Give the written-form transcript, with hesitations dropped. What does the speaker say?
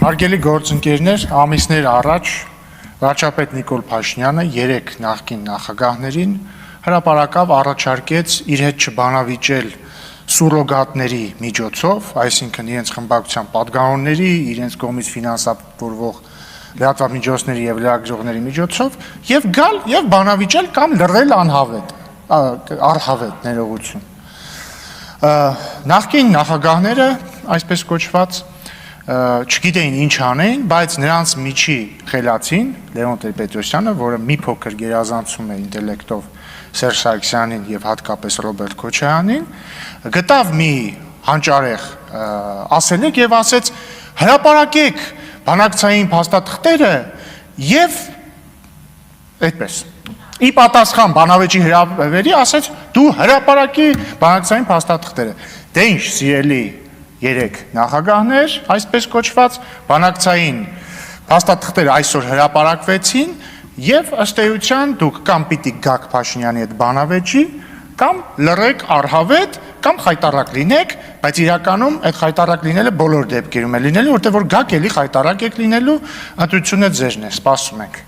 Հարգելի գործընկերներ, ամիսներ առաջ վարչապետ Նիկոլ Փաշինյանը 3 նախկին նախագահներին հրապարակավ առաջարկեց իր հետ չբանավիճել սուրոգատների միջոցով, այսինքն իրենց խմբակցության падգամավորների, իրենց կողմից ֆինանսավորվող լրատվամիջոցների եւ լրագրողների միջոցով եւ գալ եւ բանավիճել կամ լռել առհավետ ներողություն։ Նախկին նախագահները, այսպես կոչված, չգիտեին ինչ անեին, բայց նրանց միջի խելացին Լևոն Տեր-Պետրոսյանը, որը մի փոքր գերազանցում է ինտելեկտով Սերժ Սարգսյանին եւ հատկապես Ռոբերտ Քոչարյանին, գտավ մի հանճարեղ ասելիք եւ ասեց. հրապարակեք բանակցային փաստաթղթերը եւ այդպես։ Ի պատասխան բանավեճի հրավերի ասեց դու հրապարակի բանակցային փաստաթղթերը։ Դե ինչ, սիրելի 3 նախագահներ, այսպես կոչված, բանակցային փաստաթղթերը այսօր հրապարակվեցին եւ ըստ էության դուք կամ պիտի գաք Փաշինյանի հետ բանավեճի, կամ լռեք առհավետ, կամ խայտառակ լինեք, բայց իրականում այդ խայտառակ լինելը բոլոր դեպքերում է լինելու, որտեղ որ գաք էլի խայտառակ եք լինելու, ընտրությունը ձերն է, սպասում ենք։